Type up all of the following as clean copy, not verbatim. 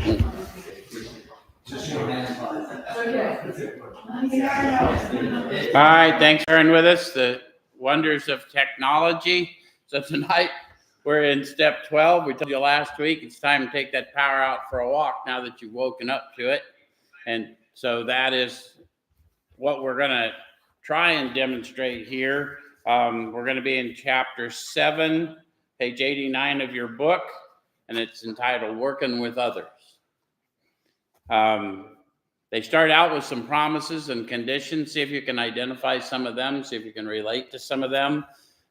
All right, thanks for being with us. The wonders of technology. So tonight we're in step 12. We told you last week it's time to take that power out for a walk now that you've woken up to it. And so that is what we're going to try and demonstrate here. We're going to be in chapter 7, page 89 of your book, and it's entitled Working with Others. They start out with some promises and conditions. See if you can identify some of them, see if you can relate to some of them.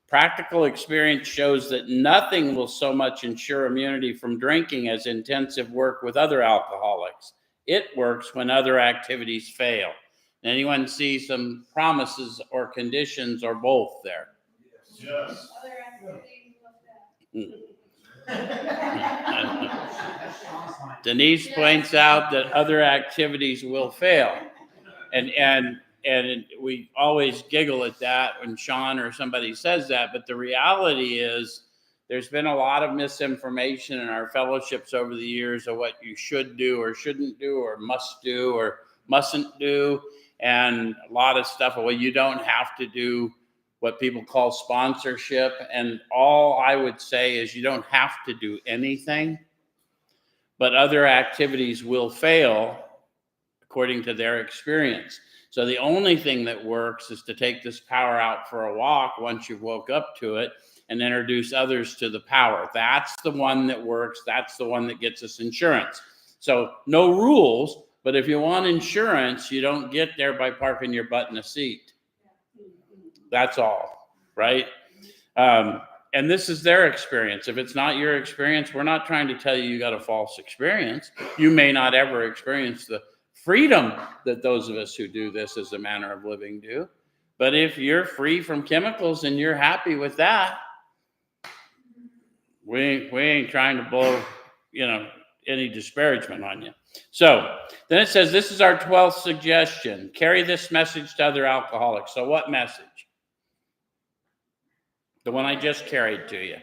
Practical experience shows that nothing will so much ensure immunity from drinking as intensive work with other alcoholics. It works when other activities fail. Anyone see some promises or conditions or both there? Yes. Other activities like that. Denise points out that other activities will fail. And we always giggle at that when Sean or somebody says that, but the reality is there's been a lot of misinformation in our fellowships over the years of what you should do or shouldn't do or mustn't do, and a lot of stuff. Well, you don't have to do what people call sponsorship, and all I would say is you don't have to do anything, but other activities will fail according to their experience. So the only thing that works is to take this power out for a walk once you've woke up to it and introduce others to the power. That's the one that works. That's the one that gets us insurance. So no rules, but if you want insurance, you don't get there by parking your butt in a seat. That's all, right? And this is their experience. If it's not your experience, we're not trying to tell you got a false experience. You may not ever experience the freedom that those of us who do this as a manner of living do. But if you're free from chemicals and you're happy with that, we ain't trying to blow, any disparagement on you. So then it says, this is our 12th suggestion. Carry this message to other alcoholics. So what message? The one I just carried to you.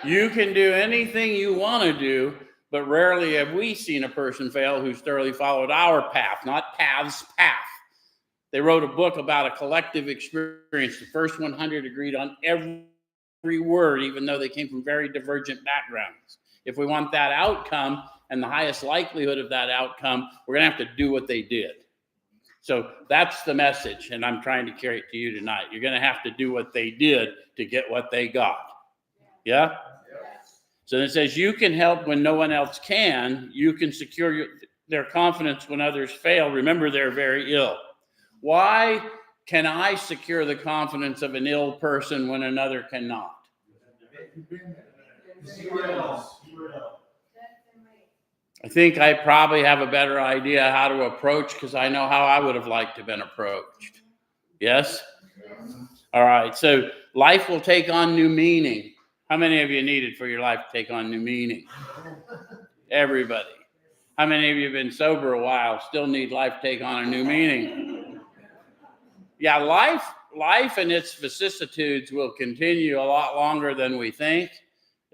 You can do anything you want to do, but rarely have we seen a person fail who's thoroughly followed our path, not paths, path. They wrote a book about a collective experience. The first 100 agreed on every word, even though they came from very divergent backgrounds. If we want that outcome and the highest likelihood of that outcome, we're going to have to do what they did. So that's the message, and I'm trying to carry it to you tonight. You're going to have to do what they did to get what they got. Yeah? So it says you can help when no one else can. You can secure their confidence when others fail. Remember, they're very ill. Why can I secure the confidence of an ill person when another cannot? I think I probably have a better idea how to approach because I know how I would have liked to have been approached. Yes? All right. So life will take on new meaning. How many of you needed for your life to take on new meaning? Everybody. How many of you have been sober a while, still need life to take on a new meaning? Yeah, life and its vicissitudes will continue a lot longer than we think.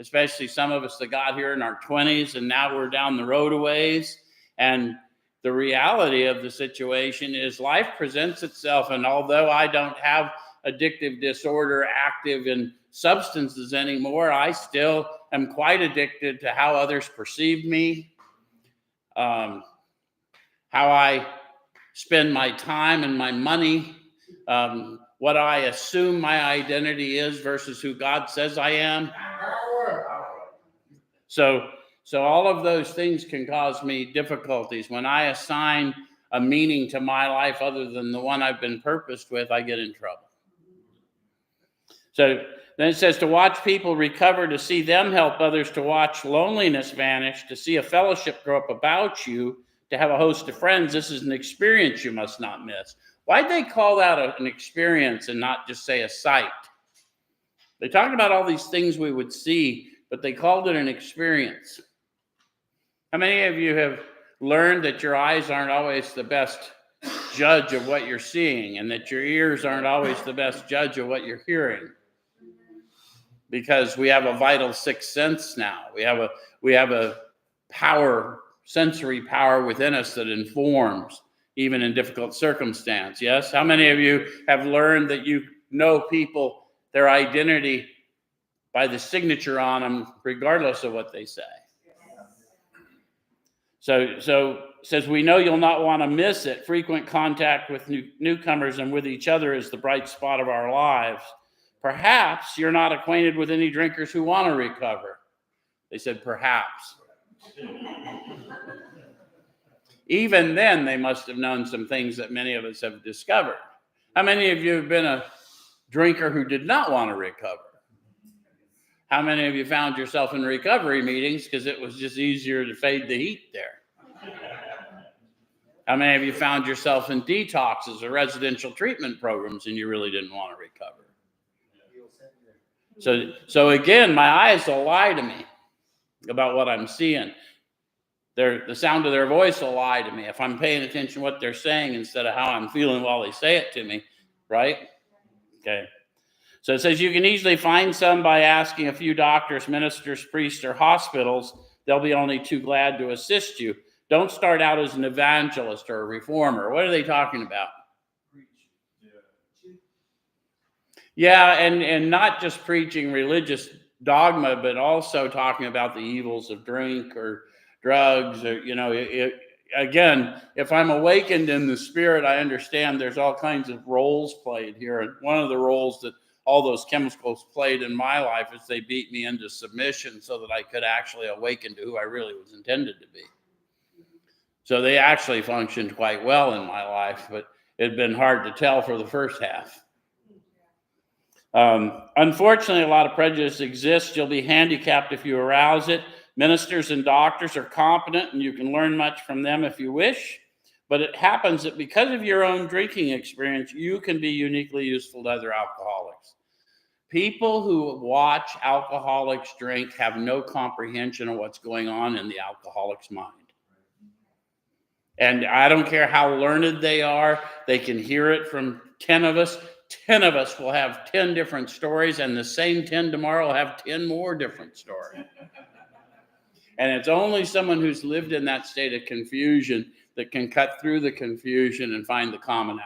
Especially some of us that got here in our 20s and now we're down the road a ways. And the reality of the situation is life presents itself. And although I don't have addictive disorder active in substances anymore, I still am quite addicted to how others perceive me, how I spend my time and my money, what I assume my identity is versus who God says I am. So all of those things can cause me difficulties. When I assign a meaning to my life other than the one I've been purposed with, I get in trouble. So then it says to watch people recover, to see them help others, to watch loneliness vanish, to see a fellowship grow up about you, to have a host of friends. This is an experience you must not miss. Why'd they call that an experience and not just say a sight? They talked about all these things we would see, but they called it an experience. How many of you have learned that your eyes aren't always the best judge of what you're seeing and that your ears aren't always the best judge of what you're hearing? Because we have a vital sixth sense now. We have a power, sensory power within us that informs even in difficult circumstance. Yes? How many of you have learned that you know people, their identity by the signature on them, regardless of what they say? So says, we know you'll not want to miss it. Frequent contact with newcomers and with each other is the bright spot of our lives. Perhaps you're not acquainted with any drinkers who want to recover. They said, perhaps. Even then, they must have known some things that many of us have discovered. How many of you have been a drinker who did not want to recover? How many of you found yourself in recovery meetings because it was just easier to fade the heat there? How many of you found yourself in detoxes or residential treatment programs and you really didn't want to recover? So again, my eyes will lie to me about what I'm seeing. The sound of their voice will lie to me if I'm paying attention to what they're saying instead of how I'm feeling while they say it to me, right? Okay. So it says you can easily find some by asking a few doctors, ministers, priests, or hospitals. They'll be only too glad to assist you. Don't start out as an evangelist or a reformer. What are they talking about? Yeah, and not just preaching religious dogma, but also talking about the evils of drink or drugs. Or, again, if I'm awakened in the spirit, I understand there's all kinds of roles played here. And one of the roles that all those chemicals played in my life is they beat me into submission so that I could actually awaken to who I really was intended to be. So they actually functioned quite well in my life, but it had been hard to tell for the first half. Unfortunately, a lot of prejudice exists. You'll be handicapped if you arouse it. Ministers and doctors are competent, and you can learn much from them if you wish. But it happens that because of your own drinking experience, you can be uniquely useful to other alcoholics. People who watch alcoholics drink have no comprehension of what's going on in the alcoholic's mind. And I don't care how learned they are, they can hear it from 10 of us. 10 of us will have 10 different stories, and the same 10 tomorrow will have 10 more different stories. And it's only someone who's lived in that state of confusion that can cut through the confusion and find the commonality.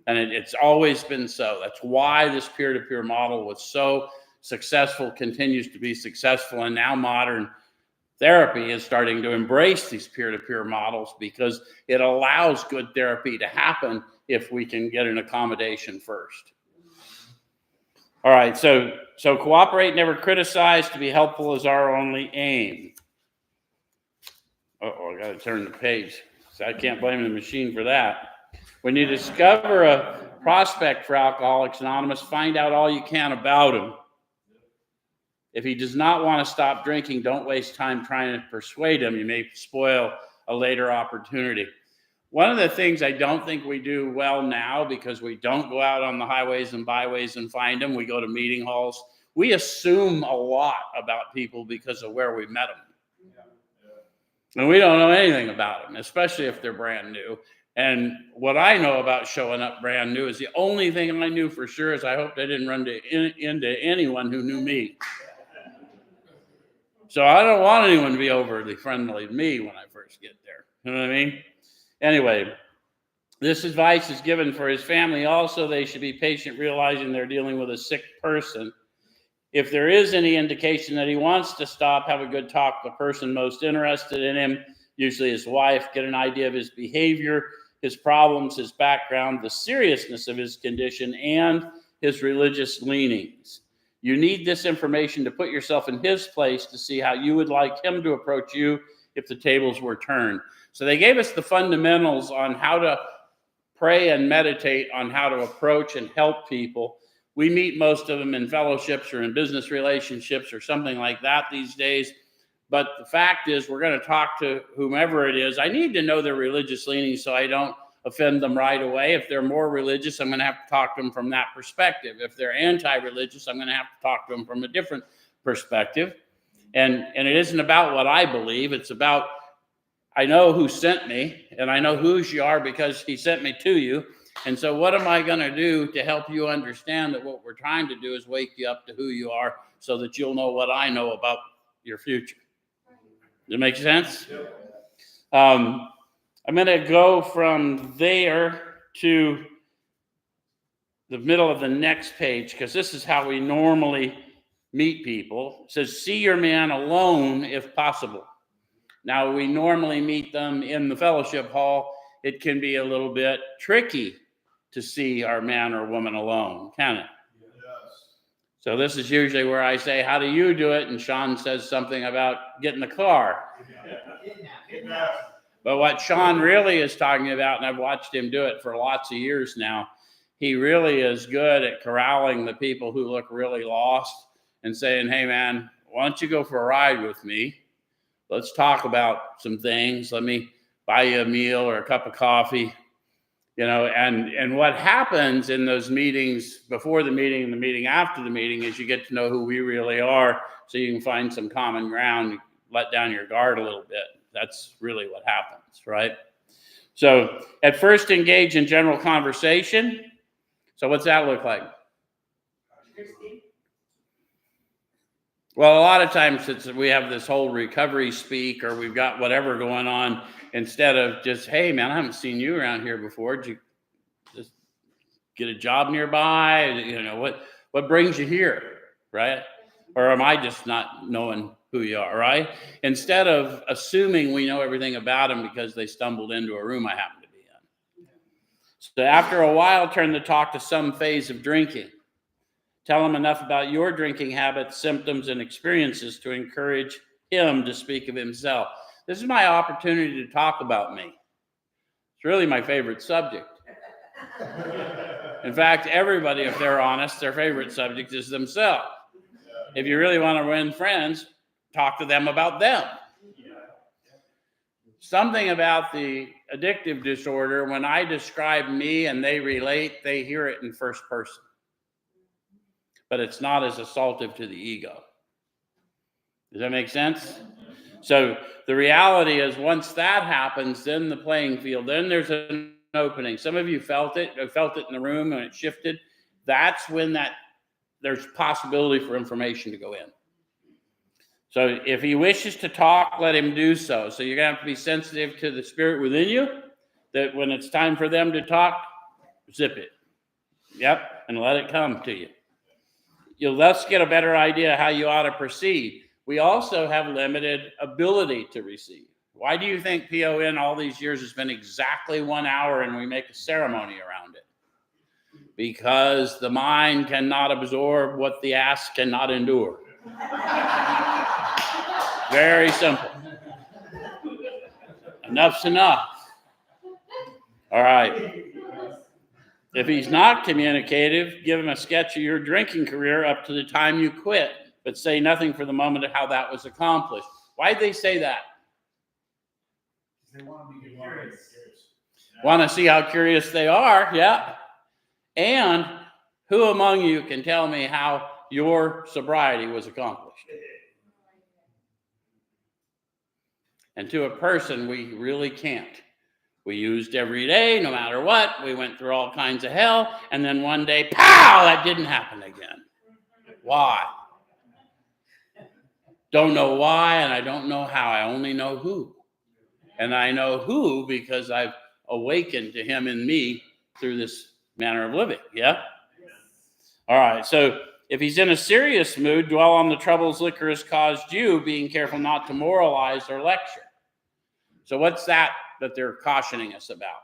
And it's always been so. That's why this peer-to-peer model was so successful, continues to be successful, and now modern therapy is starting to embrace these peer-to-peer models because it allows good therapy to happen if we can get an accommodation first. All right, so cooperate, never criticize. To be helpful is our only aim. Uh-oh, I got to turn the page. So I can't blame the machine for that. When you discover a prospect for Alcoholics Anonymous, find out all you can about him. If he does not want to stop drinking, don't waste time trying to persuade him. You may spoil a later opportunity. One of the things I don't think we do well now, because we don't go out on the highways and byways and find them, we go to meeting halls. We assume a lot about people because of where we met them. And we don't know anything about them, especially if they're brand new. And what I know about showing up brand new is the only thing I knew for sure is I hoped I didn't run into anyone who knew me. So I don't want anyone to be overly friendly to me when I first get there. You know what I mean? Anyway, this advice is given for his family also. They should be patient, realizing they're dealing with a sick person. If there is any indication that he wants to stop, have a good talk with the person most interested in him, usually his wife, get an idea of his behavior, his problems, his background, the seriousness of his condition, and his religious leanings. You need this information to put yourself in his place to see how you would like him to approach you if the tables were turned. So they gave us the fundamentals on how to pray and meditate on how to approach and help people. We meet most of them in fellowships or in business relationships or something like that these days. But the fact is, we're going to talk to whomever it is. I need to know their religious leanings so I don't offend them right away. If they're more religious, I'm going to have to talk to them from that perspective. If they're anti-religious, I'm going to have to talk to them from a different perspective. And it isn't about what I believe. It's about, I know who sent me, and I know whose you are because he sent me to you. And so what am I going to do to help you understand that what we're trying to do is wake you up to who you are so that you'll know what I know about your future? Does it make sense? I'm going to go from there to the middle of the next page, because this is how we normally meet people. It says, see your man alone if possible. Now, we normally meet them in the fellowship hall. It can be a little bit tricky to see our man or woman alone, can it? Yes. So this is usually where I say, how do you do it? And Sean says something about get in the car. But what Sean really is talking about, and I've watched him do it for lots of years now, he really is good at corralling the people who look really lost and saying, hey, man, why don't you go for a ride with me? Let's talk about some things. Let me buy you a meal or a cup of coffee. You know, and what happens in those meetings before the meeting and the meeting after the meeting is you get to know who we really are, so you can find some common ground, let down your guard a little bit. That's really what happens, right? So at first, engage in general conversation. So what's that look like? Well, a lot of times we have this whole recovery speak, or we've got whatever going on, instead of just, hey, man, I haven't seen you around here before. Did you just get a job nearby? You know, what brings you here, right? Or am I just not knowing who you are, right? Instead of assuming we know everything about them because they stumbled into a room I happen to be in. So after a while, turn the talk to some phase of drinking. Tell him enough about your drinking habits, symptoms, and experiences to encourage him to speak of himself. This is my opportunity to talk about me. It's really my favorite subject. In fact, everybody, if they're honest, their favorite subject is themselves. If you really want to win friends, talk to them about them. Something about the addictive disorder, when I describe me and they relate, they hear it in first person. But it's not as assaultive to the ego. Does that make sense? So the reality is, once that happens, then the playing field, then there's an opening. Some of you felt it in the room and it shifted. That's when there's possibility for information to go in. So if he wishes to talk, let him do so. So you're going to have to be sensitive to the spirit within you, that when it's time for them to talk, zip it. Yep, and let it come to you. You'll thus get a better idea how you ought to proceed. We also have limited ability to receive. Why do you think PON all these years has been exactly 1 hour and we make a ceremony around it? Because the mind cannot absorb what the ass cannot endure. Very simple. Enough's enough. All right. If he's not communicative, give him a sketch of your drinking career up to the time you quit, but say nothing for the moment of how that was accomplished. Why'd they say that? They want to be curious. Want to see how curious they are, yeah. And who among you can tell me how your sobriety was accomplished? And to a person, we really can't. We used every day, no matter what. We went through all kinds of hell. And then one day, pow, that didn't happen again. Why? Don't know why, and I don't know how. I only know who. And I know who because I've awakened to him in me through this manner of living. Yeah? All right. So if he's in a serious mood, dwell on the troubles liquor has caused you, being careful not to moralize or lecture. So what's that they're cautioning us about?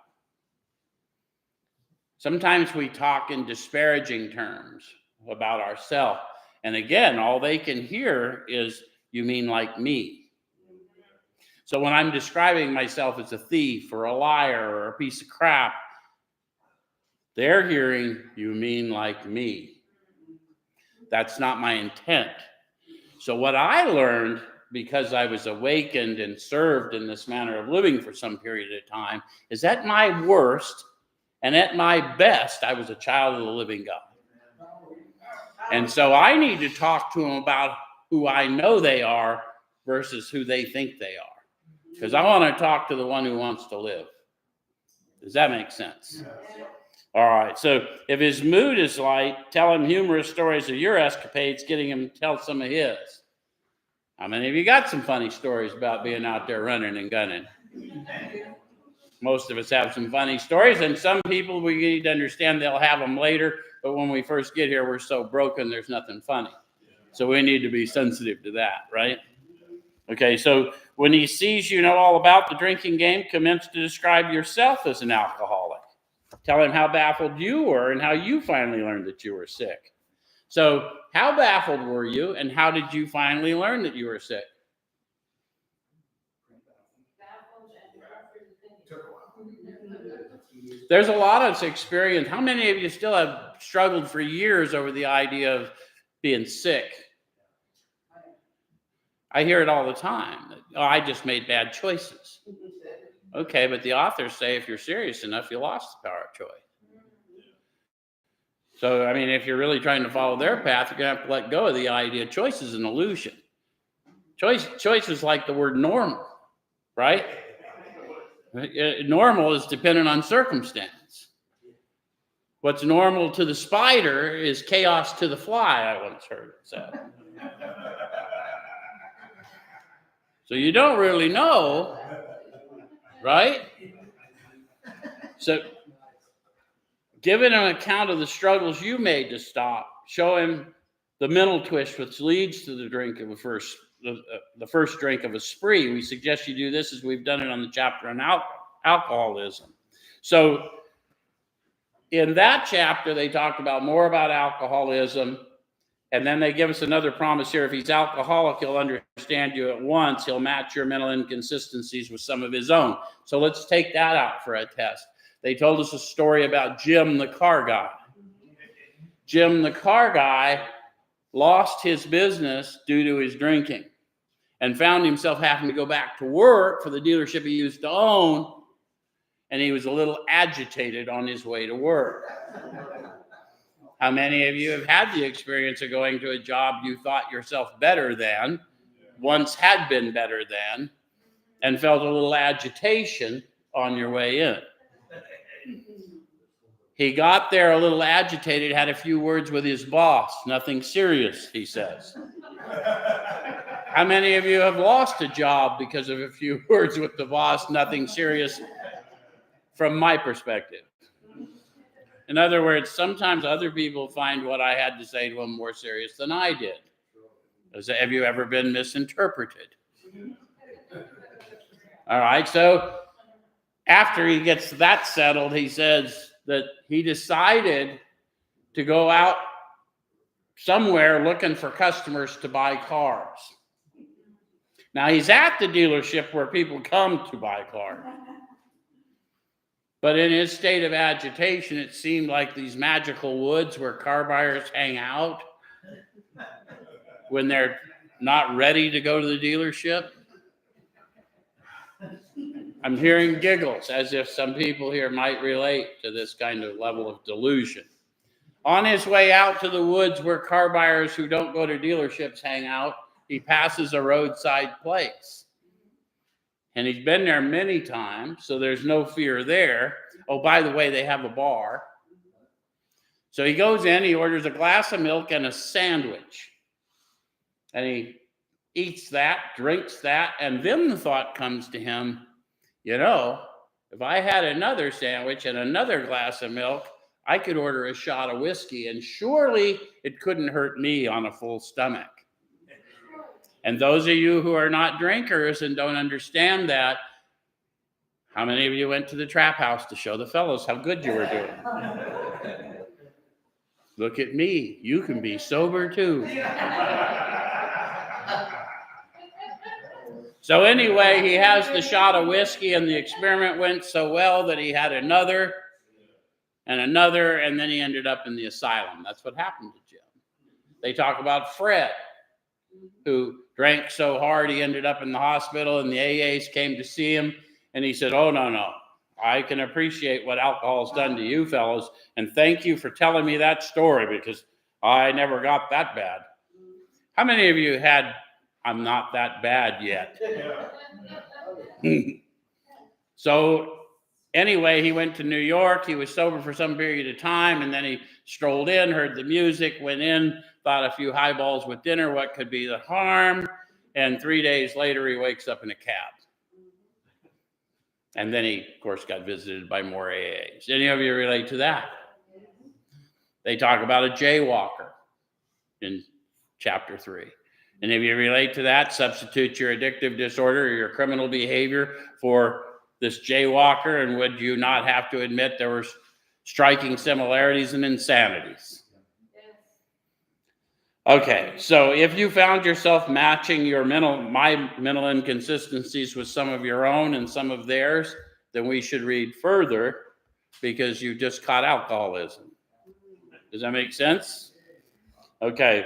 Sometimes we talk in disparaging terms about ourselves. And again, all they can hear is, you mean like me. So when I'm describing myself as a thief or a liar or a piece of crap, they're hearing, you mean like me. That's not my intent. So what I learned, because I was awakened and served in this manner of living for some period of time, is at my worst and at my best, I was a child of the living God. And so I need to talk to them about who I know they are versus who they think they are. Because I want to talk to the one who wants to live. Does that make sense? All right. So if his mood is light, tell him humorous stories of your escapades, getting him to tell some of his. How many of you got some funny stories about being out there running and gunning? Most of us have some funny stories, and some people, we need to understand, they'll have them later, but when we first get here, we're so broken, there's nothing funny. So we need to be sensitive to that, right? Okay, so when he sees you know all about the drinking game, commence to describe yourself as an alcoholic. Tell him how baffled you were and how you finally learned that you were sick. So how baffled were you, and how did you finally learn that you were sick? There's a lot of experience. How many of you still have struggled for years over the idea of being sick? I hear it all the time. Oh, I just made bad choices. Okay, but the authors say if you're serious enough, you lost the power of choice. So, I mean, if you're really trying to follow their path, you're going to have to let go of the idea. Choice is an illusion. Choice is like the word normal, right? Normal is dependent on circumstance. What's normal to the spider is chaos to the fly, I once heard it said. So you don't really know, right? So give him an account of the struggles you made to stop. Show him the mental twist which leads to the drink of the first drink of a spree. We suggest you do this as we've done it on the chapter on alcoholism. So in that chapter, they talked about more about alcoholism. And then they give us another promise here. If he's alcoholic, he'll understand you at once. He'll match your mental inconsistencies with some of his own. So let's take that out for a test. They told us a story about Jim, the car guy. Jim, the car guy, lost his business due to his drinking and found himself having to go back to work for the dealership he used to own. And he was a little agitated on his way to work. How many of you have had the experience of going to a job you thought yourself better than, once had been better than, and felt a little agitation on your way in? He got there a little agitated, had a few words with his boss. Nothing serious, he says. How many of you have lost a job because of a few words with the boss? Nothing serious from my perspective. In other words, sometimes other people find what I had to say to them more serious than I did. Have you ever been misinterpreted? All right, so after he gets that settled, he says that he decided to go out somewhere looking for customers to buy cars. Now, he's at the dealership where people come to buy cars. But in his state of agitation, it seemed like these magical woods where car buyers hang out when they're not ready to go to the dealership. I'm hearing giggles as if some people here might relate to this kind of level of delusion. On his way out to the woods where car buyers who don't go to dealerships hang out, he passes a roadside place. And he's been there many times, so there's no fear there. Oh, by the way, they have a bar. So he goes in, he orders a glass of milk and a sandwich. And he eats that, drinks that, and then the thought comes to him, you know, if I had another sandwich and another glass of milk, I could order a shot of whiskey, and surely it couldn't hurt me on a full stomach. And those of you who are not drinkers and don't understand that, how many of you went to the trap house to show the fellows how good you were doing? Look at me. You can be sober too. So anyway, he has the shot of whiskey, and the experiment went so well that he had another, and then he ended up in the asylum. That's what happened to Jim. They talk about Fred, who drank so hard he ended up in the hospital, and the AAs came to see him, and he said, oh, no, I can appreciate what alcohol's done to you fellows, and thank you for telling me that story, because I never got that bad. How many of you had, I'm not that bad yet? So anyway, he went to New York. He was sober for some period of time, and then he strolled in, heard the music, went in, thought a few highballs with dinner, what could be the harm? And 3 days later, he wakes up in a cab. And then he, of course, got visited by more AAs. Any of you relate to that? They talk about a jaywalker in chapter 3. And if you relate to that, substitute your addictive disorder or your criminal behavior for this jaywalker, and would you not have to admit there were striking similarities and insanities? Okay, so if you found yourself matching my mental inconsistencies with some of your own and some of theirs, then we should read further, because you just caught alcoholism. Does that make sense? Okay.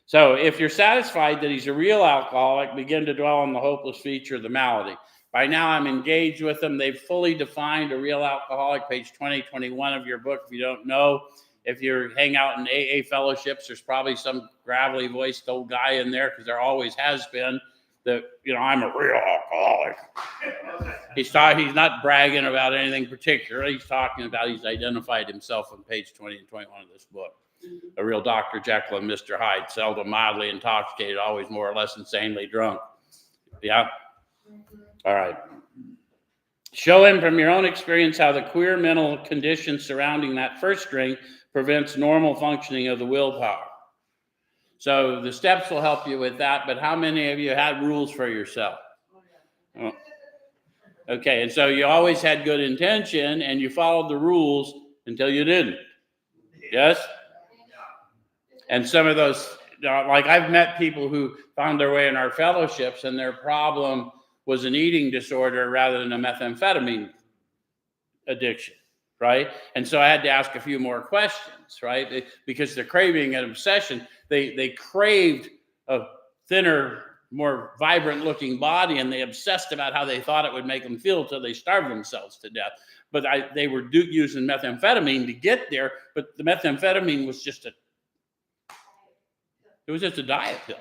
So if you're satisfied that he's a real alcoholic, begin to dwell on the hopeless feature of the malady. By now, I'm engaged with them. They've fully defined a real alcoholic, page 20, 21 of your book. If you don't know, if you hang out in AA fellowships, there's probably some gravelly voiced old guy in there, because there always has been, that, I'm a real alcoholic. He's not bragging about anything particular. He's talking about, he's identified himself on page 20 and 21 of this book. A real Dr. Jekyll and Mr. Hyde, seldom mildly intoxicated, always more or less insanely drunk. Yeah? All right. Show him from your own experience how the queer mental condition surrounding that first drink prevents normal functioning of the willpower. So the steps will help you with that, but how many of you had rules for yourself? Oh. Okay, and so you always had good intention, and you followed the rules until you didn't. Yes? And some of those, like I've met people who found their way in our fellowships, and their problem was an eating disorder rather than a methamphetamine addiction, right? And so I had to ask a few more questions, right? Because they're craving an obsession. They craved a thinner, more vibrant looking body, and they obsessed about how they thought it would make them feel until they starved themselves to death. But they were using methamphetamine to get there, but the methamphetamine was just a diet pill.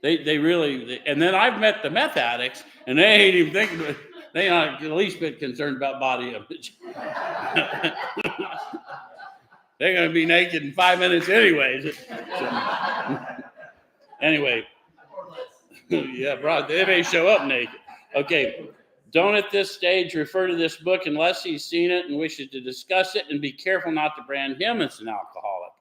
They really, and then I've met the meth addicts, and they ain't even thinking, they aren't the least bit concerned about body image. They're going to be naked in 5 minutes anyways. So, anyway, yeah, bro, they may show up naked. Okay, don't at this stage refer to this book unless he's seen it and wishes to discuss it, and be careful not to brand him as an alcoholic.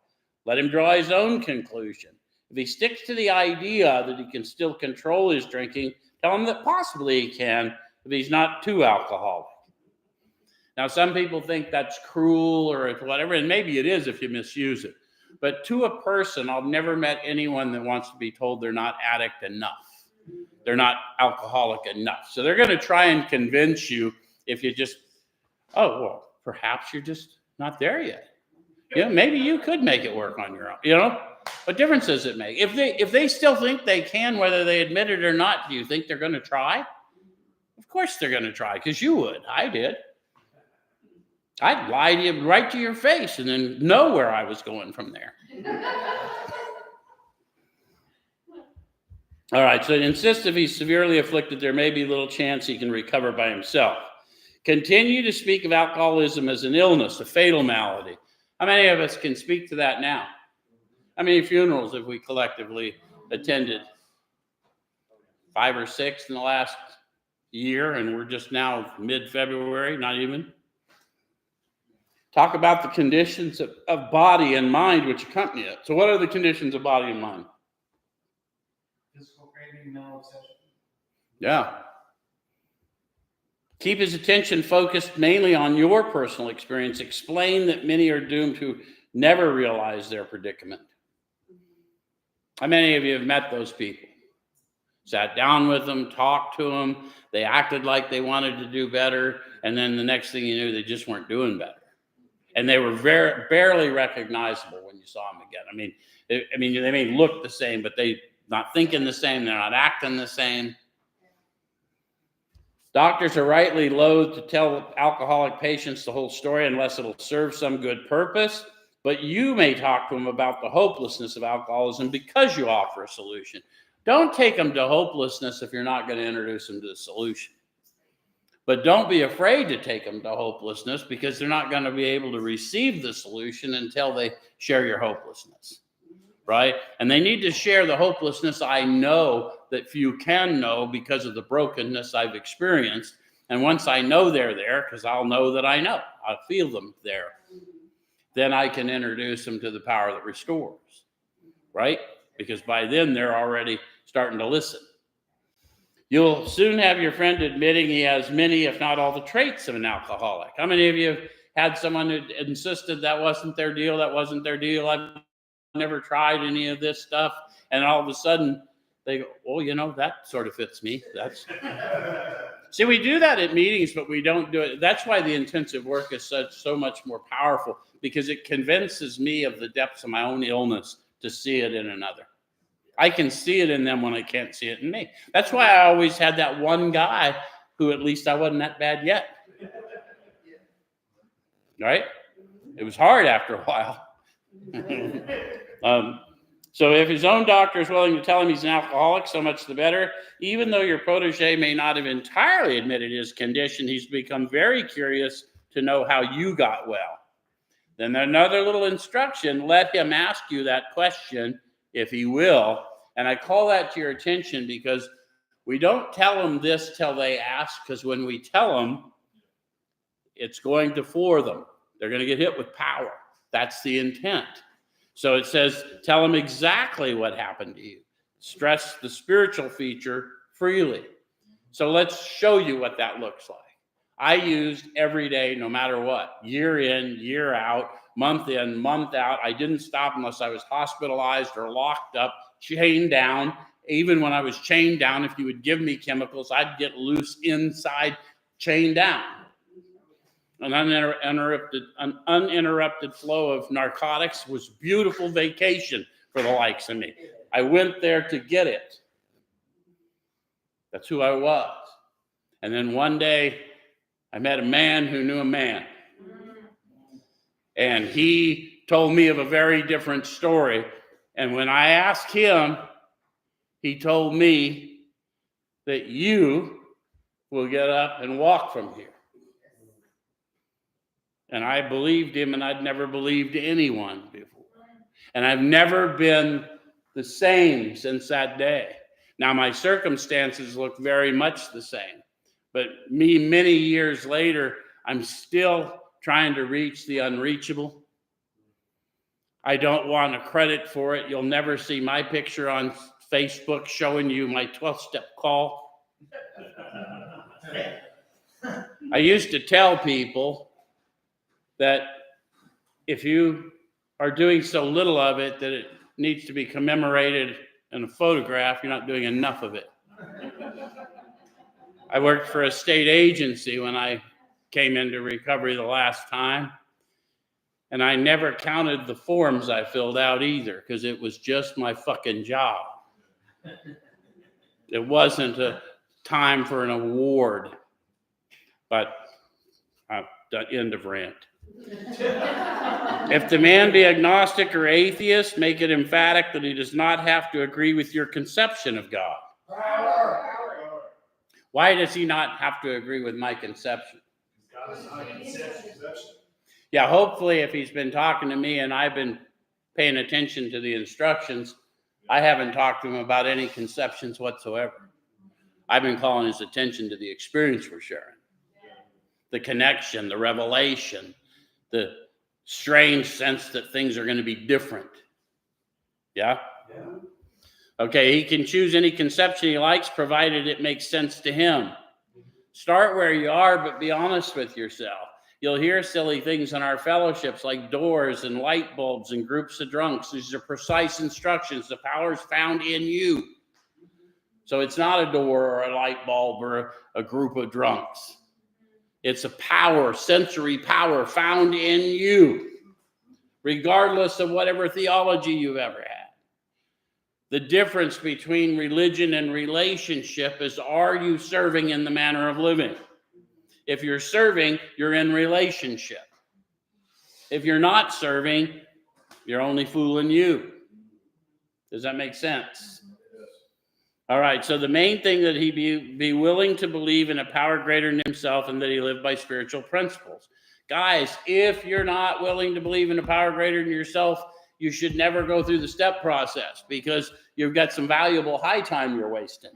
Let him draw his own conclusion. If he sticks to the idea that he can still control his drinking, tell him that possibly he can if he's not too alcoholic. Now, some people think that's cruel or whatever, and maybe it is if you misuse it. But to a person, I've never met anyone that wants to be told they're not addict enough. They're not alcoholic enough. So they're going to try and convince you if you just, oh, well, perhaps you're just not there yet. Maybe you could make it work on your own. What difference does it make? If they still think they can, whether they admit it or not, do you think they're going to try? Of course they're going to try, because you would. I did. I'd lie to you right to your face and then know where I was going from there. All right, so insist if he's severely afflicted, there may be little chance he can recover by himself. Continue to speak of alcoholism as an illness, a fatal malady. How many of us can speak to that now? How many funerals have we collectively attended? 5 or 6 in the last year, and we're just now mid-February, not even. Talk about the conditions of body and mind which accompany it. So what are the conditions of body and mind? Physical craving, mental obsession. Yeah. Keep his attention focused mainly on your personal experience. Explain that many are doomed to never realize their predicament. How many of you have met those people? Sat down with them, talked to them. They acted like they wanted to do better. And then the next thing you knew, they just weren't doing better. And they were barely recognizable when you saw them again. They may look the same, but they're not thinking the same. They're not acting the same. Doctors are rightly loath to tell alcoholic patients the whole story unless it'll serve some good purpose. But you may talk to them about the hopelessness of alcoholism because you offer a solution. Don't take them to hopelessness if you're not going to introduce them to the solution. But don't be afraid to take them to hopelessness, because they're not going to be able to receive the solution until they share your hopelessness. right? And they need to share the hopelessness I know that few can know because of the brokenness I've experienced. And once I know they're there, because I'll know that I know, I'll feel them there, then I can introduce them to the power that restores, right? Because by then they're already starting to listen. You'll soon have your friend admitting he has many, if not all, the traits of an alcoholic. How many of you have had someone who insisted that wasn't their deal, I've never tried any of this stuff, and all of a sudden they go, oh, that sort of fits me. See, we do that at meetings, but we don't do it. That's why the intensive work is so much more powerful, because it convinces me of the depths of my own illness to see it in another. I can see it in them when I can't see it in me. That's why I always had that one guy who at least I wasn't that bad yet. Right? It was hard after a while. So if his own doctor is willing to tell him he's an alcoholic, so much the better. Even though your protege may not have entirely admitted his condition, he's become very curious to know how you got well. Then another little instruction, let him ask you that question if he will. And I call that to your attention because we don't tell them this till they ask, because when we tell them, it's going to floor them. They're going to get hit with power. That's the intent. So it says, tell them exactly what happened to you. Stress the spiritual feature freely. So let's show you what that looks like. I used every day, no matter what, year in, year out, month in, month out. I didn't stop unless I was hospitalized or locked up, chained down. Even when I was chained down, if you would give me chemicals, I'd get loose inside, chained down. An uninterrupted flow of narcotics was beautiful vacation for the likes of me. I went there to get it. That's who I was. And then one day, I met a man who knew a man. And he told me of a very different story. And when I asked him, he told me that you will get up and walk from here. And I believed him, and I'd never believed anyone before. And I've never been the same since that day. Now, my circumstances look very much the same. But me, many years later, I'm still trying to reach the unreachable. I don't want a credit for it. You'll never see my picture on Facebook showing you my 12-step call. I used to tell people that if you are doing so little of it that it needs to be commemorated in a photograph, you're not doing enough of it. I worked for a state agency when I came into recovery the last time, and I never counted the forms I filled out either, because it was just my fucking job. It wasn't a time for an award, but end of rant. If the man be agnostic or atheist, make it emphatic that he does not have to agree with your conception of God. Why does he not have to agree with my conception? Yeah, hopefully if he's been talking to me and I've been paying attention to the instructions, I haven't talked to him about any conceptions whatsoever. I've been calling his attention to the experience we're sharing. The connection, the revelation, the strange sense that things are going to be different. Yeah? Okay, he can choose any conception he likes, provided it makes sense to him. Start where you are, but be honest with yourself. You'll hear silly things in our fellowships like doors and light bulbs and groups of drunks. These are precise instructions. The power is found in you. So it's not a door or a light bulb or a group of drunks. It's a power, sensory power found in you, regardless of whatever theology you've ever had. The difference between religion and relationship is, are you serving in the manner of living? If you're serving, you're in relationship. If you're not serving, you're only fooling you. Does that make sense? All right, so the main thing that he be willing to believe in a power greater than himself and that he live by spiritual principles. Guys, if you're not willing to believe in a power greater than yourself, you should never go through the step process because you've got some valuable high time you're wasting.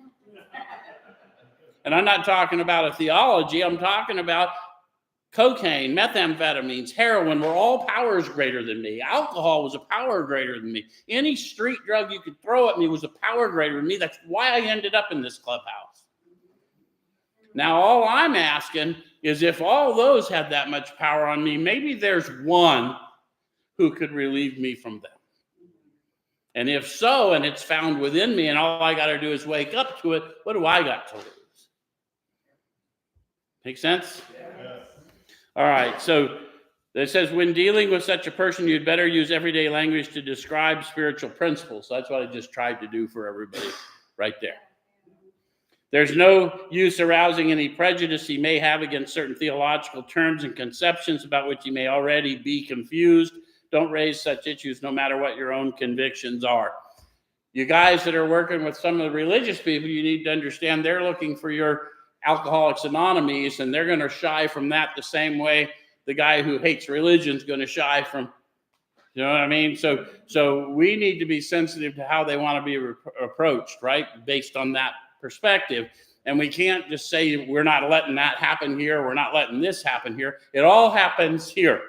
And I'm not talking about a theology. I'm talking about cocaine, methamphetamines, heroin were all powers greater than me. Alcohol was a power greater than me. Any street drug you could throw at me was a power greater than me. That's why I ended up in this clubhouse. Now, all I'm asking is if all those had that much power on me, maybe there's one who could relieve me from them. And if so, and it's found within me, and all I got to do is wake up to it, what do I got to lose? Make sense? Yeah. All right, so it says, when dealing with such a person, you'd better use everyday language to describe spiritual principles. So that's what I just tried to do for everybody right there. There's no use arousing any prejudice he may have against certain theological terms and conceptions about which he may already be confused. Don't raise such issues no matter what your own convictions are. You guys that are working with some of the religious people, you need to understand they're looking for your Alcoholics Anonymous, and they're going to shy from that the same way the guy who hates religion is going to shy from, you know what I mean? So we need to be sensitive to how they want to be approached, right? Based on that perspective. And we can't just say we're not letting that happen here, we're not letting this happen here. It all happens here.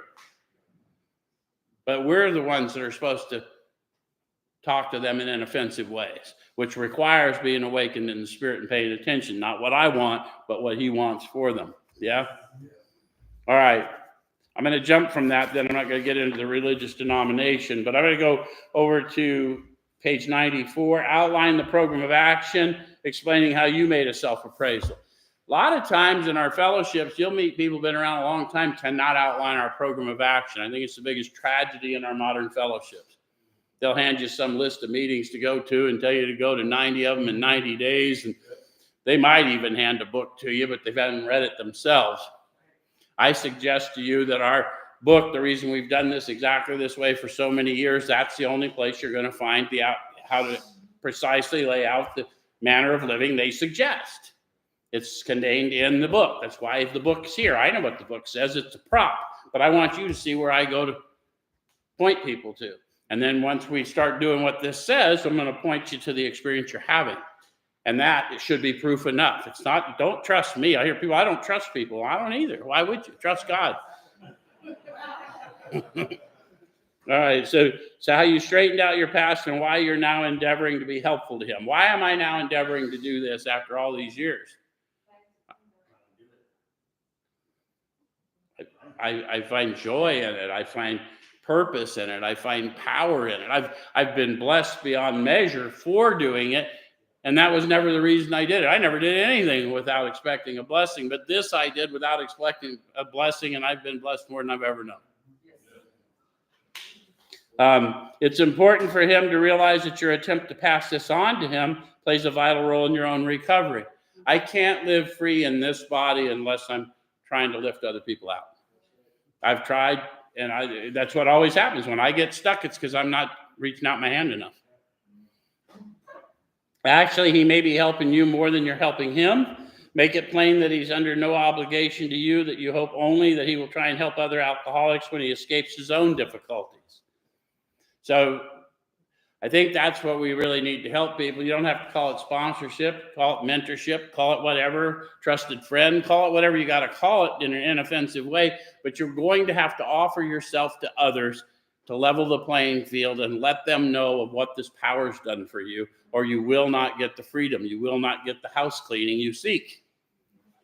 But we're the ones that are supposed to talk to them in inoffensive ways, which requires being awakened in the spirit and paying attention. Not what I want, but what he wants for them. Yeah? All right. I'm going to jump from that. Then I'm not going to get into the religious denomination, but I'm going to go over to page 94, outline the program of action, explaining how you made a self-appraisal. A lot of times in our fellowships, you'll meet people who've been around a long time cannot outline our program of action. I think it's the biggest tragedy in our modern fellowships. They'll hand you some list of meetings to go to and tell you to go to 90 of them in 90 days. And they might even hand a book to you, but they haven't read it themselves. I suggest to you that our book, the reason we've done this exactly this way for so many years, that's the only place you're going to find how to precisely lay out the manner of living they suggest. It's contained in the book. That's why the book's here. I know what the book says. It's a prop. But I want you to see where I go to point people to. And then once we start doing what this says, I'm going to point you to the experience you're having. And that should be proof enough. It's not, don't trust me. I hear people, I don't trust people. I don't either. Why would you? Trust God. All right. So how you straightened out your past and why you're now endeavoring to be helpful to him. Why am I now endeavoring to do this after all these years? I find joy in it. I find purpose in it. I find power in it. I've been blessed beyond measure for doing it. And that was never the reason I did it. I never did anything without expecting a blessing. But this I did without expecting a blessing, and I've been blessed more than I've ever known. It's important for him to realize that your attempt to pass this on to him plays a vital role in your own recovery. I can't live free in this body unless I'm trying to lift other people out. I've tried, and that's what always happens. When I get stuck, it's because I'm not reaching out my hand enough. Actually, he may be helping you more than you're helping him. Make it plain that he's under no obligation to you, that you hope only that he will try and help other alcoholics when he escapes his own difficulties. So I think that's what we really need to help people. You don't have to call it sponsorship, call it mentorship, call it whatever, trusted friend, call it whatever you got to call it in an inoffensive way. But you're going to have to offer yourself to others to level the playing field and let them know of what this power's done for you, or you will not get the freedom. You will not get the house cleaning you seek.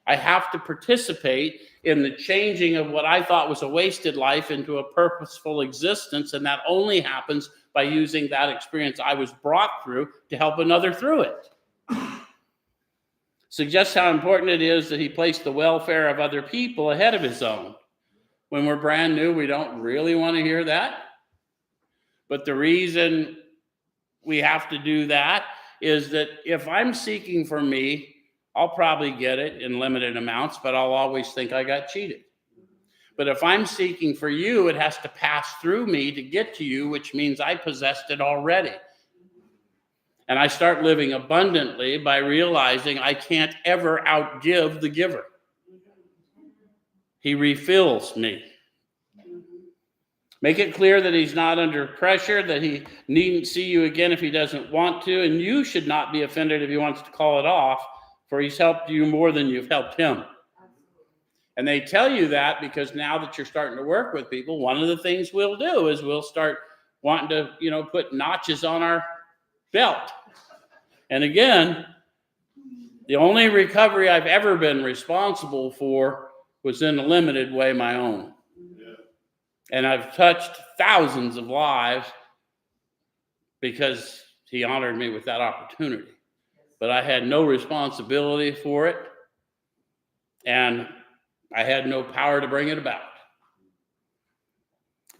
I have to participate in the changing of what I thought was a wasted life into a purposeful existence, and that only happens by using that experience I was brought through to help another through it. Suggests how important it is that he placed the welfare of other people ahead of his own. When we're brand new, we don't really want to hear that. But the reason we have to do that is that if I'm seeking for me, I'll probably get it in limited amounts, but I'll always think I got cheated. But if I'm seeking for you, it has to pass through me to get to you, which means I possessed it already. And I start living abundantly by realizing I can't ever outgive the giver. He refills me. Make it clear that he's not under pressure, that he needn't see you again if he doesn't want to, and you should not be offended if he wants to call it off, for he's helped you more than you've helped him. And they tell you that because now that you're starting to work with people, one of the things we'll do is we'll start wanting to, put notches on our belt. And again, the only recovery I've ever been responsible for was in a limited way my own. And I've touched thousands of lives because he honored me with that opportunity. But I had no responsibility for it, and I had no power to bring it about.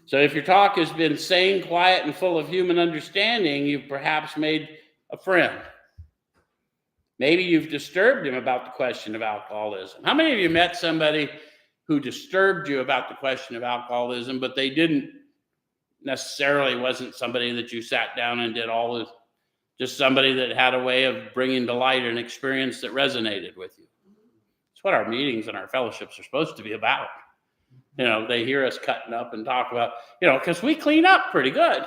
So if your talk has been sane, quiet, and full of human understanding, you've perhaps made a friend. Maybe you've disturbed him about the question of alcoholism. How many of you met somebody who disturbed you about the question of alcoholism, but they didn't necessarily wasn't somebody that you sat down and did all this, just somebody that had a way of bringing to light an experience that resonated with you? It's what our meetings and our fellowships are supposed to be about. They hear us cutting up and talk about, because we clean up pretty good.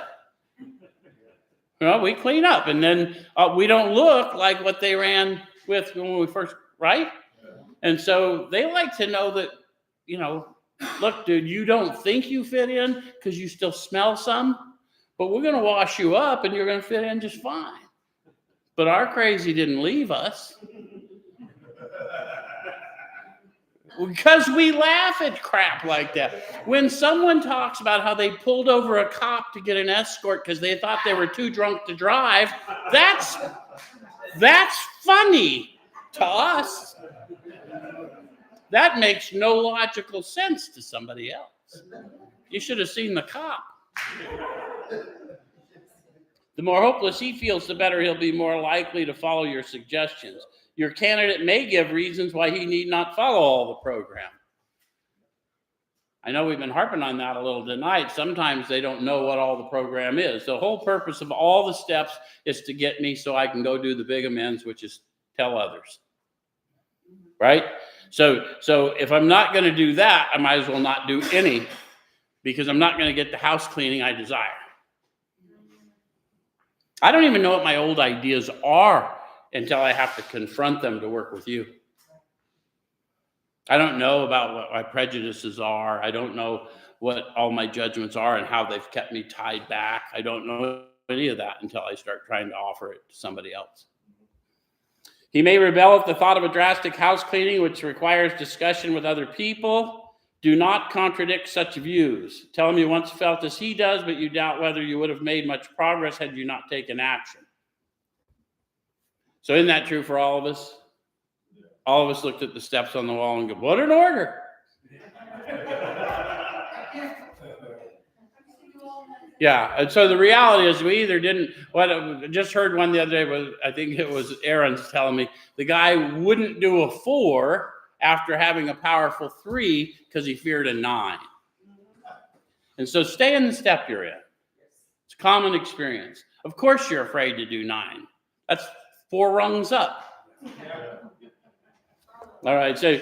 We clean up, and then we don't look like what they ran with when we first, right? And so they like to know that, look, dude, you don't think you fit in because you still smell some, but we're going to wash you up and you're going to fit in just fine. But our crazy didn't leave us. Because we laugh at crap like that. When someone talks about how they pulled over a cop to get an escort because they thought they were too drunk to drive, that's funny to us. That makes no logical sense to somebody else. You should have seen the cop. The more hopeless he feels, the better he'll be more likely to follow your suggestions. Your candidate may give reasons why he need not follow all the program. I know we've been harping on that a little tonight. Sometimes they don't know what all the program is. The whole purpose of all the steps is to get me so I can go do the big amends, which is tell others. Right? So if I'm not going to do that, I might as well not do any, because I'm not going to get the house cleaning I desire. I don't even know what my old ideas are until I have to confront them to work with you. I don't know about what my prejudices are. I don't know what all my judgments are and how they've kept me tied back. I don't know any of that until I start trying to offer it to somebody else. He may rebel at the thought of a drastic house cleaning, which requires discussion with other people. Do not contradict such views. Tell him you once felt as he does, but you doubt whether you would have made much progress had you not taken action. So isn't that true for all of us? All of us looked at the steps on the wall and go, what an order. Yeah, and so the reality is we either didn't, I just heard one the other day, I think it was Aaron's telling me, the guy wouldn't do a 4 after having a powerful 3 because he feared a 9. And so stay in the step you're in. It's a common experience. Of course you're afraid to do 9. That's 4 rungs up. All right, so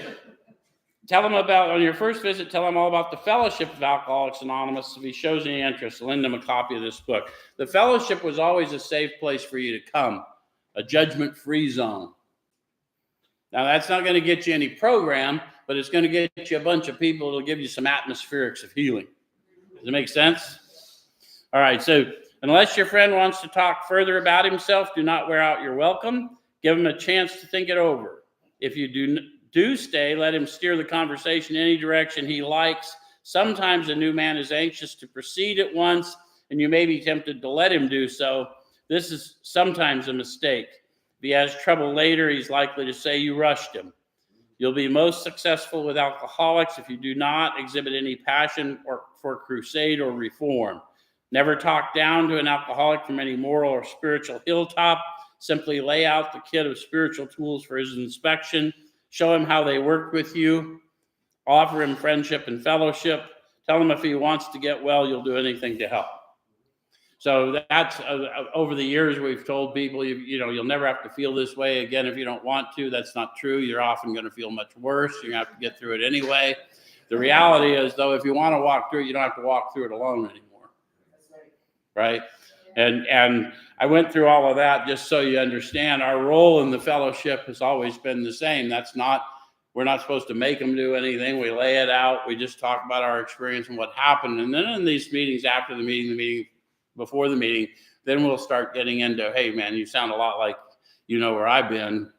tell him on your first visit, tell him all about the Fellowship of Alcoholics Anonymous. If he shows any interest, lend him a copy of this book. The fellowship was always a safe place for you to come, a judgment-free zone. Now, that's not going to get you any program, but it's going to get you a bunch of people to give you some atmospherics of healing. Does it make sense? All right, so unless your friend wants to talk further about himself, do not wear out your welcome. Give him a chance to think it over. If you do stay, let him steer the conversation any direction he likes. Sometimes a new man is anxious to proceed at once, and you may be tempted to let him do so. This is sometimes a mistake. If he has trouble later, he's likely to say you rushed him. You'll be most successful with alcoholics if you do not exhibit any passion for crusade or reform. Never talk down to an alcoholic from any moral or spiritual hilltop. Simply lay out the kit of spiritual tools for his inspection. Show him how they work with you. Offer him friendship and fellowship. Tell him if he wants to get well, you'll do anything to help. So that's over the years we've told people, you'll never have to feel this way again if you don't want to. That's not true. You're often going to feel much worse. You have to get through it anyway. The reality is, though, if you want to walk through it, you don't have to walk through it alone anymore. Right? And I went through all of that just so you understand our role in the fellowship has always been the same. We're not supposed to make them do anything. We lay it out. We just talk about our experience and what happened. And then in these meetings, after the meeting, before the meeting, then we'll start getting into, hey, man, you sound a lot like you know where I've been.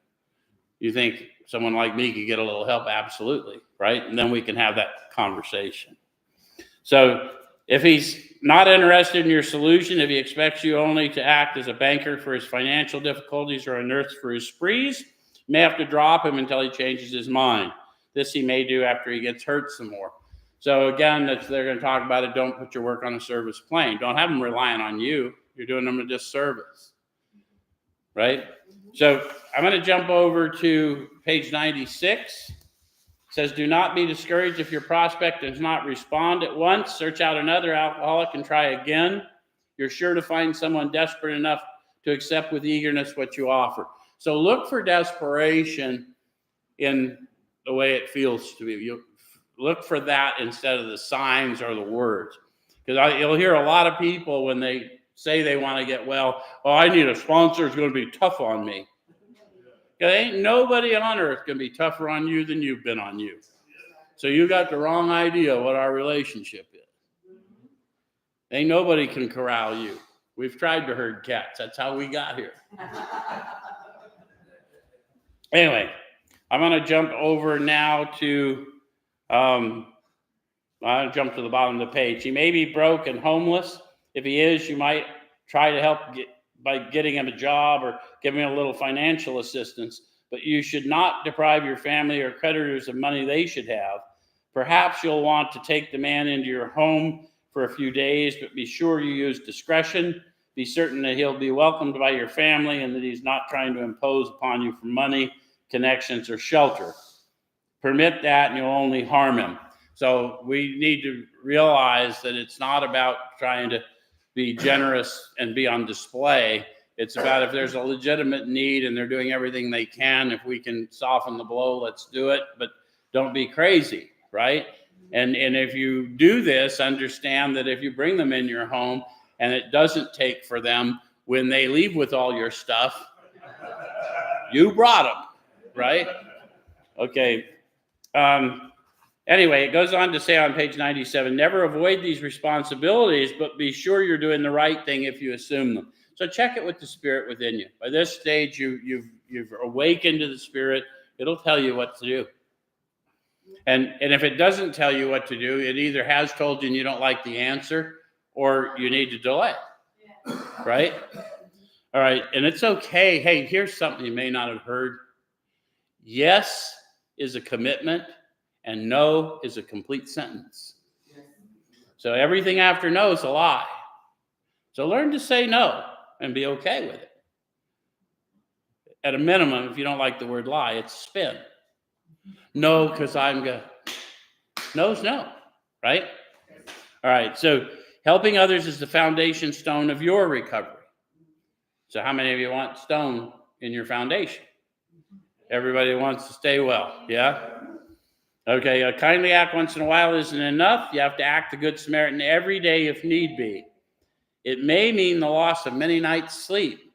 You think someone like me could get a little help? Absolutely, right? And then we can have that conversation. So if he's not interested in your solution, if he expects you only to act as a banker for his financial difficulties or a nurse for his sprees, you may have to drop him until he changes his mind. This he may do after he gets hurt some more. So again, they're going to talk about it. Don't put your work on a service plane. Don't have them relying on you. You're doing them a disservice, right? So I'm going to jump over to page 96. It says, do not be discouraged if your prospect does not respond at once. Search out another alcoholic and try again. You're sure to find someone desperate enough to accept with eagerness what you offer. So look for desperation in the way it feels to be. You look for that instead of the signs or the words. Because you'll hear a lot of people when they say they want to get well, oh, I need a sponsor who's going to be tough on me. There ain't nobody on earth going to be tougher on you than you've been on you. So you got the wrong idea what our relationship is. Ain't nobody can corral you. We've tried to herd cats. That's how we got here. Anyway, I'm going to jump over now to, I'll jump to the bottom of the page. He may be broke and homeless. If he is, you might try to help by getting him a job or giving him a little financial assistance. But you should not deprive your family or creditors of money they should have. Perhaps you'll want to take the man into your home for a few days, but be sure you use discretion. Be certain that he'll be welcomed by your family and that he's not trying to impose upon you for money, connections, or shelter. Permit that and you'll only harm him. So we need to realize that it's not about trying to be generous and be on display. It's about if there's a legitimate need and they're doing everything they can, if we can soften the blow, let's do it. But don't be crazy, right? And if you do this, understand that if you bring them in your home and it doesn't take for them when they leave with all your stuff, you brought them, right? Okay. Anyway, it goes on to say on page 97, never avoid these responsibilities, but be sure you're doing the right thing if you assume them. So check it with the Spirit within you. By this stage, you've awakened to the Spirit. It'll tell you what to do. And if it doesn't tell you what to do, it either has told you and you don't like the answer, or you need to delay, right? All right, and it's okay. Hey, here's something you may not have heard. Yes is a commitment, and no is a complete sentence. So everything after no is a lie. So learn to say no and be okay with it. At a minimum, if you don't like the word lie, it's spin. No, because I'm good. No's no, right? All right, so helping others is the foundation stone of your recovery. So how many of you want stone in your foundation? Everybody wants to stay well, yeah? Okay, a kindly act once in a while isn't enough. You have to act the Good Samaritan every day if need be. It may mean the loss of many nights' sleep,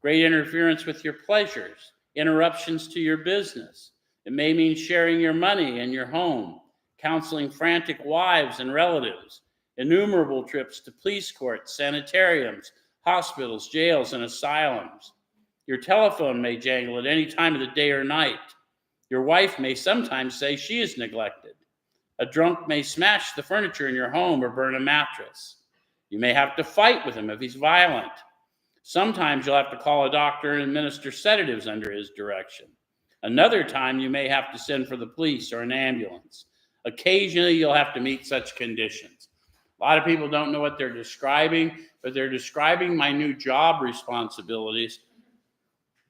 great interference with your pleasures, interruptions to your business. It may mean sharing your money and your home, counseling frantic wives and relatives, innumerable trips to police courts, sanitariums, hospitals, jails, and asylums. Your telephone may jangle at any time of the day or night. Your wife may sometimes say she is neglected. A drunk may smash the furniture in your home or burn a mattress. You may have to fight with him if he's violent. Sometimes you'll have to call a doctor and administer sedatives under his direction. Another time you may have to send for the police or an ambulance. Occasionally you'll have to meet such conditions. A lot of people don't know what they're describing, but they're describing my new job responsibilities,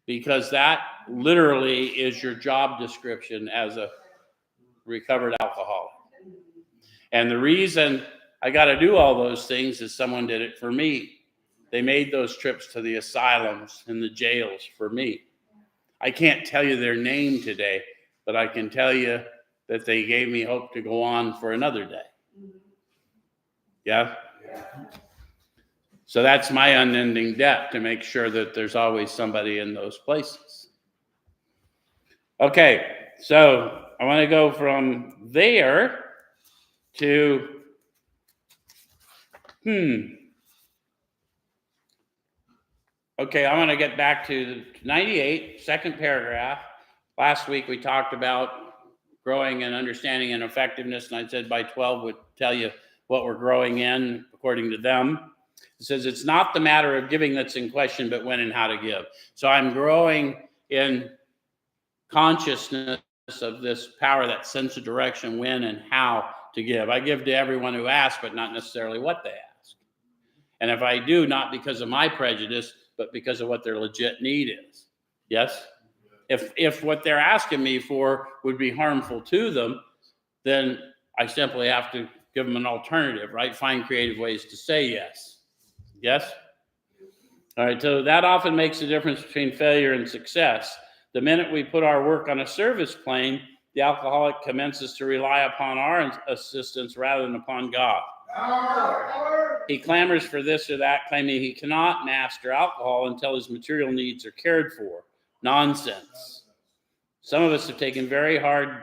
because that literally is your job description as a recovered alcoholic. And the reason I got to do all those things is someone did it for me. They made those trips to the asylums and the jails for me. I can't tell you their name today, but I can tell you that they gave me hope to go on for another day. Yeah? So that's my unending debt, to make sure that there's always somebody in those places. Okay, so I want to go from there to, Okay, I want to get back to 98, second paragraph. Last week we talked about growing in understanding and effectiveness, and I said by 12 would tell you what we're growing in according to them. It says it's not the matter of giving that's in question, but when and how to give. So I'm growing in consciousness of this power, that sense of direction, when and how to give. I give to everyone who asks, but not necessarily what they ask. And if I do, not because of my prejudice, but because of what their legit need is. Yes? If what they're asking me for would be harmful to them, then I simply have to give them an alternative, right? Find creative ways to say yes. Yes? All right, so that often makes the difference between failure and success. The minute we put our work on a service plane, the alcoholic commences to rely upon our assistance rather than upon God. He clamors for this or that, claiming he cannot master alcohol until his material needs are cared for. Nonsense. Some of us have taken very hard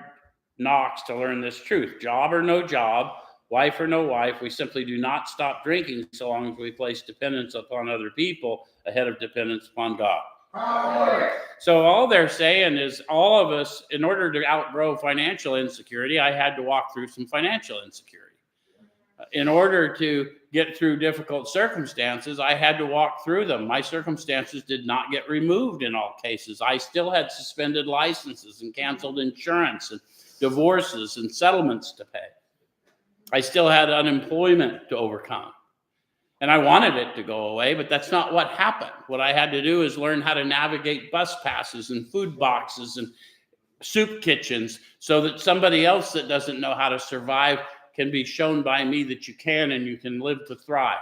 knocks to learn this truth. Job or no job, wife or no wife, we simply do not stop drinking so long as we place dependence upon other people ahead of dependence upon God. So all they're saying is all of us, in order to outgrow financial insecurity, I had to walk through some financial insecurity. In order to get through difficult circumstances, I had to walk through them. My circumstances did not get removed in all cases. I still had suspended licenses and canceled insurance and divorces and settlements to pay. I still had unemployment to overcome. And I wanted it to go away, but that's not what happened. What I had to do is learn how to navigate bus passes and food boxes and soup kitchens so that somebody else that doesn't know how to survive can be shown by me that you can, and you can live to thrive.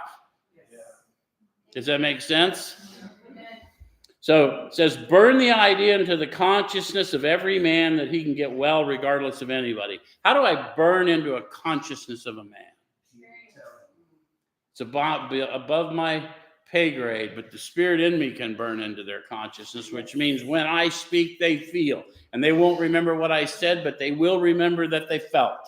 Does that make sense? So it says, burn the idea into the consciousness of every man that he can get well regardless of anybody. How do I burn into a consciousness of a man? It's above my pay grade, but the spirit in me can burn into their consciousness, which means when I speak, they feel. And they won't remember what I said, but they will remember that they felt.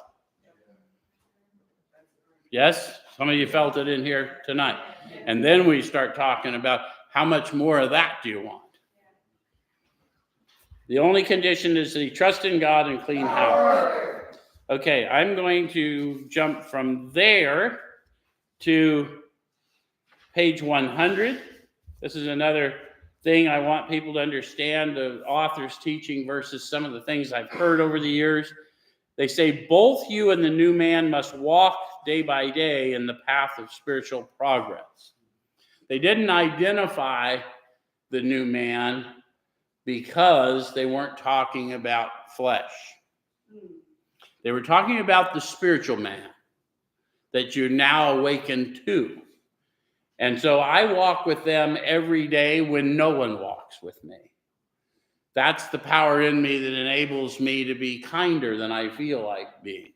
Yes? Some of you felt it in here tonight. And then we start talking about how much more of that do you want? The only condition is that he trusts in God and clean house. Okay, I'm going to jump from there to page 100. This is another thing I want people to understand, the author's teaching versus some of the things I've heard over the years. They say both you and the new man must walk day by day in the path of spiritual progress. They didn't identify the new man because they weren't talking about flesh. They were talking about the spiritual man that you're now awakened to. And so I walk with them every day when no one walks with me. That's the power in me that enables me to be kinder than I feel like being,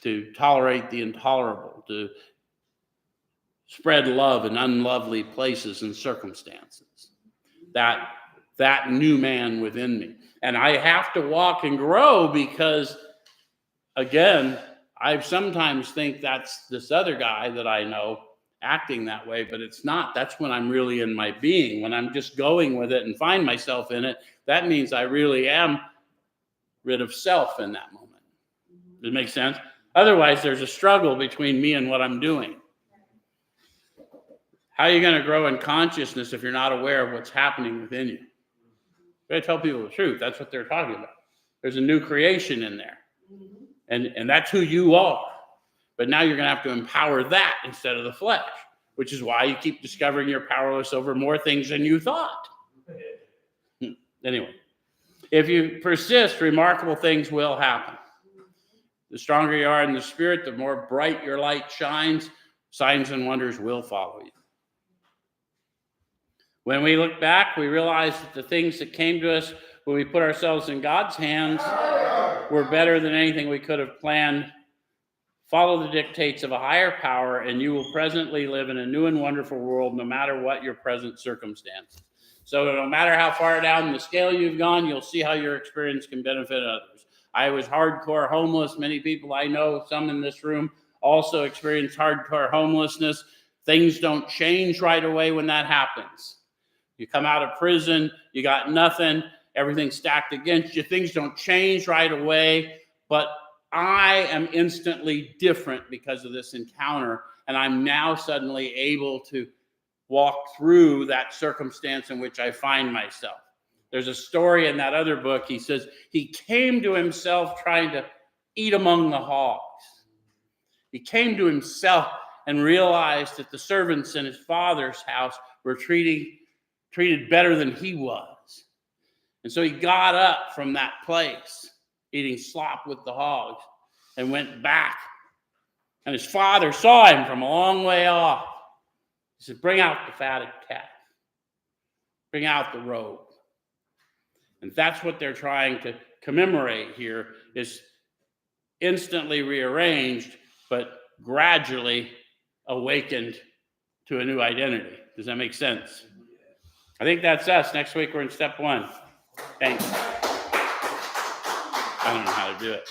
to tolerate the intolerable, to spread love in unlovely places and circumstances. That new man within me. And I have to walk and grow because, again, I sometimes think that's this other guy that I know acting that way, but it's not. That's when I'm really in my being. When I'm just going with it and find myself in it, that means I really am rid of self in that moment. Does it make sense? Otherwise, there's a struggle between me and what I'm doing. How are you going to grow in consciousness if you're not aware of what's happening within you? You got to tell people the truth. That's what they're talking about. There's a new creation in there. And that's who you are. But now you're going to have to empower that instead of the flesh, which is why you keep discovering you're powerless over more things than you thought. Anyway, if you persist, remarkable things will happen. The stronger you are in the spirit, the more bright your light shines, signs and wonders will follow you. When we look back, we realize that the things that came to us when we put ourselves in God's hands We're better than anything we could have planned. Follow the dictates of a higher power, and you will presently live in a new and wonderful world, no matter what your present circumstances. So no matter how far down the scale you've gone, you'll see how your experience can benefit others. I was hardcore homeless. Many people I know, some in this room, also experienced hardcore homelessness. Things don't change right away when that happens. You come out of prison, you got nothing, everything's stacked against you. Things don't change right away, but I am instantly different because of this encounter, and I'm now suddenly able to walk through that circumstance in which I find myself. There's a story in that other book. He says he came to himself trying to eat among the hogs. He came to himself and realized that the servants in his father's house were treated better than he was. And so he got up from that place, eating slop with the hogs, and went back. And his father saw him from a long way off. He said, "Bring out the fatted calf. Bring out the robe." And that's what they're trying to commemorate here, is instantly rearranged, but gradually awakened to a new identity. Does that make sense? I think that's us. Next week, we're in step 1. Thanks. I don't know how to do it.